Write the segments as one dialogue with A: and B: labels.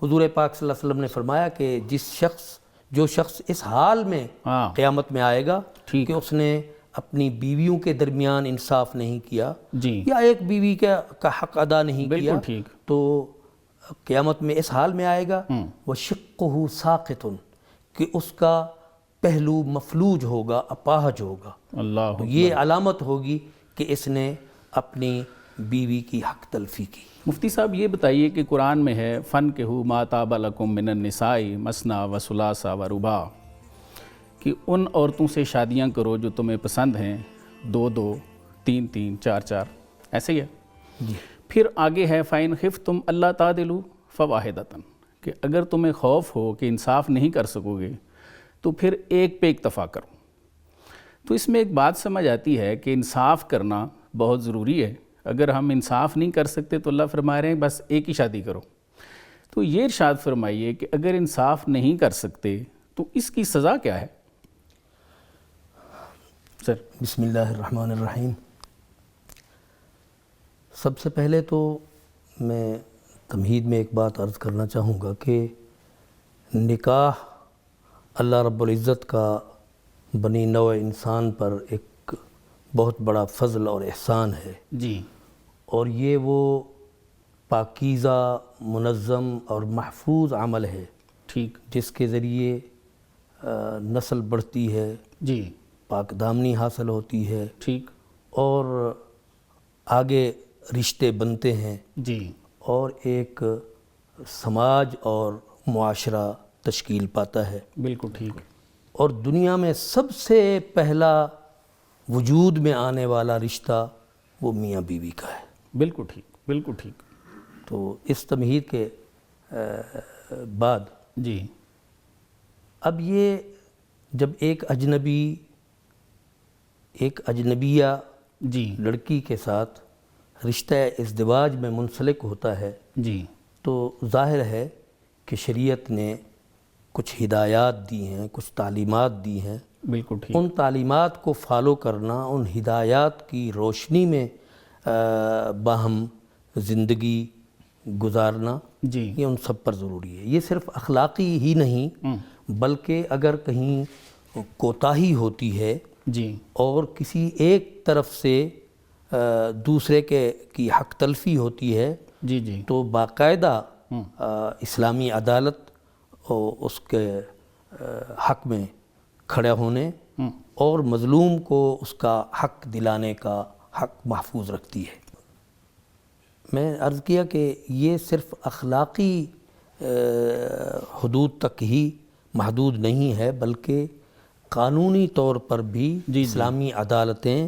A: حضور پاک صلی اللہ علیہ وسلم نے فرمایا کہ جو شخص اس حال میں قیامت میں آئے گا کہ اس نے اپنی بیویوں کے درمیان انصاف نہیں کیا یا ایک بیوی کا حق ادا نہیں کیا تو قیامت میں اس حال میں آئے گا وَشِقُّهُ سَاقِطٌ کہ اس کا پہلو مفلوج ہوگا، اپاہج ہوگا. تو یہ علامت ہوگی کہ اس نے اپنی بیوی کی حق تلفی کی.
B: مفتی صاحب یہ بتائیے کہ قرآن میں ہے فَانْكِحُوا مَا طَابَ لَكُم مِّنَ النِّسَاءِ مَثْنَىٰ وَثُلَاثَ وَرُبَاعَ کہ ان عورتوں سے شادیاں کرو جو تمہیں پسند ہیں، 2 3 4 ایسے ہی ہے. پھر آگے ہے فَإِنْ خِفْتُمْ أَلَّا تَعْدِلُوا فَوَاحِدَةً کہ اگر تمہیں خوف ہو کہ انصاف نہیں کر سکو گے تو پھر ایک پہ اکتفا کرو. تو اس میں ایک بات سمجھ آتی ہے کہ انصاف کرنا بہت ضروری ہے. اگر ہم انصاف نہیں کر سکتے تو اللہ فرما رہے ہیں بس ایک ہی شادی کرو. تو یہ ارشاد فرمائیے کہ اگر انصاف نہیں کر سکتے تو اس کی سزا کیا ہے؟ سر
A: بسم اللہ الرحمن الرحیم. سب سے پہلے تو میں تمہید میں ایک بات عرض کرنا چاہوں گا کہ نکاح اللہ رب العزت کا بنی نوع انسان پر ایک بہت بڑا فضل اور احسان ہے. اور یہ وہ پاکیزہ، منظم اور محفوظ عمل ہے جس کے ذریعے نسل بڑھتی ہے، پاک دامنی حاصل ہوتی ہے اور آگے رشتے بنتے ہیں اور ایک سماج اور معاشرہ تشکیل پاتا ہے.
B: بالکل ٹھیک.
A: اور دنیا میں سب سے پہلا وجود میں آنے والا رشتہ وہ میاں بیوی کا ہے.
B: بالکل ٹھیک، بالکل ٹھیک.
A: تو اس تمہید کے بعد اب یہ جب ایک اجنبیہ لڑکی کے ساتھ رشتہ ازدواج میں منسلک ہوتا ہے تو ظاہر ہے کہ شریعت نے کچھ ہدایات دی ہیں، کچھ تعلیمات دی ہیں.
B: بالکل ٹھیک.
A: ان تعلیمات کو فالو کرنا، ان ہدایات کی روشنی میں باہم زندگی گزارنا یہ ان سب پر ضروری ہے. یہ صرف اخلاقی ہی نہیں بلکہ اگر کہیں کوتاہی ہوتی ہے اور کسی ایک طرف سے دوسرے کی حق تلفی ہوتی ہے تو باقاعدہ اسلامی عدالت اس کے حق میں کھڑے ہونے اور مظلوم کو اس کا حق دلانے کا حق محفوظ رکھتی ہے. میں عرض کیا کہ یہ صرف اخلاقی حدود تک ہی محدود نہیں ہے بلکہ قانونی طور پر بھی اسلامی عدالتیں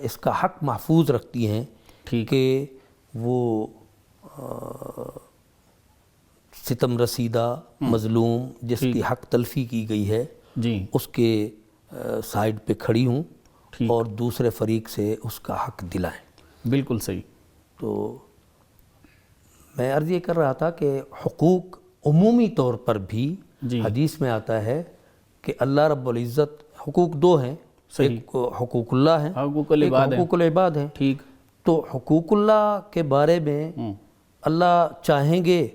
A: اس کا حق محفوظ رکھتی ہیں کہ وہ ستم رسیدہ مظلوم جس کی حق تلفی کی گئی ہے اس کے سائیڈ پہ کھڑی ہوں اور دوسرے فریق سے اس کا حق دلائیں.
B: بالکل صحیح.
A: تو میں عرض یہ کر رہا تھا کہ حقوق عمومی طور پر بھی حدیث میں آتا ہے کہ اللہ رب العزت حقوق 2 ہیں. ایک حقوق اللہ ہیں، حقوق العباد ہیں.
B: ٹھیک.
A: تو حقوق اللہ کے بارے میں اللہ چاہیں گے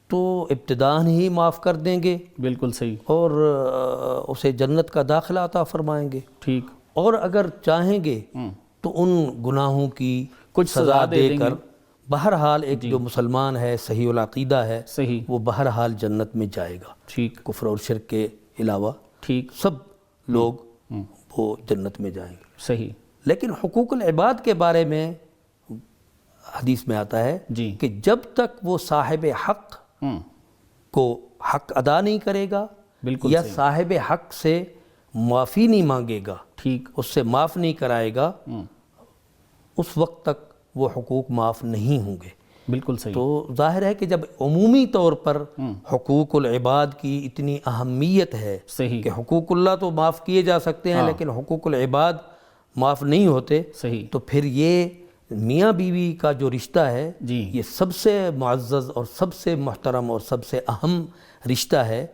A: تو ابتداءً ہی معاف کر دیں گے.
B: بالکل صحیح.
A: اور اسے جنت کا داخلہ عطا فرمائیں گے.
B: ٹھیک.
A: اور اگر چاہیں گے تو ان گناہوں کی کچھ سزا دے کر بہرحال ایک جو مسلمان ہے صحیح العقیدہ ہے وہ بہرحال جنت میں جائے گا.
B: ٹھیک.
A: کفر اور شرک کے علاوہ سب لوگ وہ جنت میں جائیں گے.
B: صحیح.
A: لیکن حقوق العباد کے بارے میں حدیث میں آتا ہے کہ جب تک وہ صاحب حق کو حق ادا نہیں کرے گا یا صاحب حق سے معافی نہیں مانگے گا، اس سے معاف نہیں کرائے گا، اس وقت تک وہ حقوق معاف نہیں ہوں گے.
B: بالکل صحیح.
A: تو ظاہر ہے کہ جب عمومی طور پر حقوق العباد کی اتنی اہمیت ہے کہ حقوق اللہ تو معاف کیے جا سکتے ہیں لیکن حقوق العباد معاف نہیں ہوتے، تو پھر یہ میاں بیوی کا جو رشتہ ہے یہ سب سے معزز اور سب سے محترم اور سب سے اہم رشتہ ہے.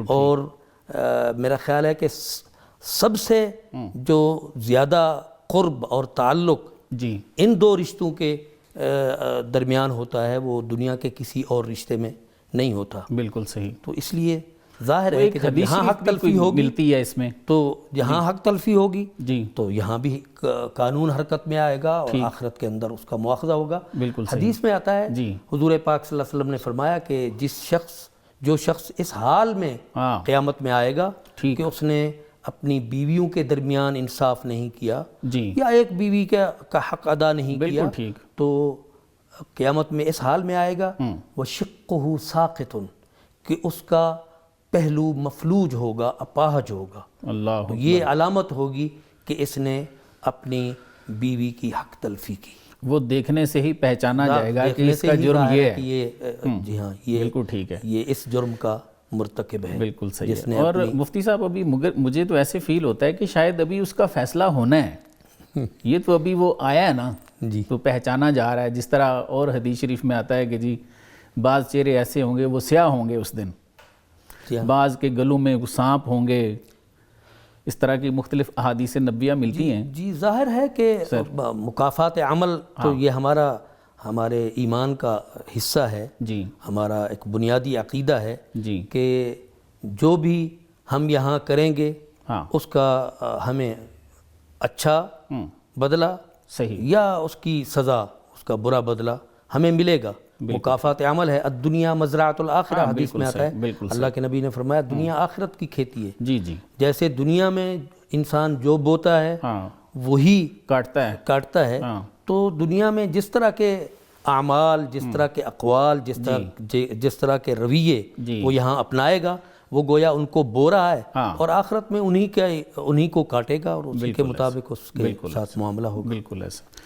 A: اور میرا خیال ہے کہ سب سے جو زیادہ قرب اور تعلق ان 2 رشتوں کے درمیان ہوتا ہے وہ دنیا کے کسی اور رشتے میں نہیں ہوتا.
B: بالکل صحیح.
A: تو اس لیے ظاہر ہے کہ جب
B: حدیث
A: یہاں حق تلفی ہوگی
B: ملتی ہے اس میں
A: تو یہاں حق تلفی ہوگی
B: جی
A: تو یہااں بھی قانون حرکت میں آئے گا اور آخرت کے اندر اس کا مواخذہ ہوگا.
B: بالکل صحیح.
A: حدیث میں آتا ہے
B: جی
A: حضور پاک صلی اللہ علیہ وسلم نے فرمایا کہ جو شخص اس حال میں
B: ہاں
A: قیامت میں آئے گا
B: ٹھیک
A: کہ اس نے اپنی بیویوں کے درمیان انصاف نہیں کیا
B: جی
A: یا ایک بیوی کا حق ادا نہیں کیا
B: بالکل ٹھیک.
A: تو قیامت میں اس حال میں آئے گا وَشِقُّهُ سَاقِطٌ کہ اس کا پہلو مفلوج ہوگا، اپاہج ہوگا.
B: اللہ
A: تو یہ علامت ہوگی کہ اس نے اپنی بیوی کی حق تلفی کی.
B: وہ دیکھنے سے ہی پہچانا جائے گا کہ اس کا جرم یہ ہے.
A: جی ہاں یہ
B: بالکل ٹھیک ہے.
A: یہ اس جرم کا مرتکب ہے.
B: بالکل صحیح ہے. اور مفتی صاحب ابھی مجھے تو ایسے فیل ہوتا ہے کہ شاید ابھی اس کا فیصلہ ہونا ہے. یہ تو ابھی وہ آیا ہے نا
A: جی
B: تو پہچانا جا رہا ہے. جس طرح اور حدیث شریف میں آتا ہے کہ جی بعض چہرے ایسے ہوں گے وہ سیاہ ہوں گے اس دن، بعض کے گلوں میں سانپ ہوں گے. اس طرح کی مختلف احادیث نبویہ ملتی ہیں.
A: جی ظاہر ہے کہ مکافات عمل تو یہ ہمارے ایمان کا حصہ ہے،
B: جی
A: ہمارا ایک بنیادی عقیدہ ہے
B: جی
A: کہ جو بھی ہم یہاں کریں گے
B: ہاں
A: اس کا ہمیں اچھا بدلہ
B: صحیح
A: یا اس کی سزا، اس کا برا بدلہ ہمیں ملے گا. مکافات عمل ہے. الدنیا مزرعۃ الآخرہ حدیث میں آتا ہے. اللہ کے نبی نے فرمایا دنیا آخرت کی کھیتی ہے.
B: جی جی
A: جیسے دنیا میں انسان جو بوتا ہے
B: ہاں
A: وہی
B: کاٹتا ہے.
A: ہے تو دنیا میں جس طرح کے اعمال، جس طرح کے اقوال، جس طرح کے رویے وہ یہاں اپنائے گا وہ گویا ان کو بو رہا ہے اور آخرت میں انہی کو کاٹے گا اور اسی کے مطابق اس کے ساتھ معاملہ ہوگا.
B: بالکل ایسا.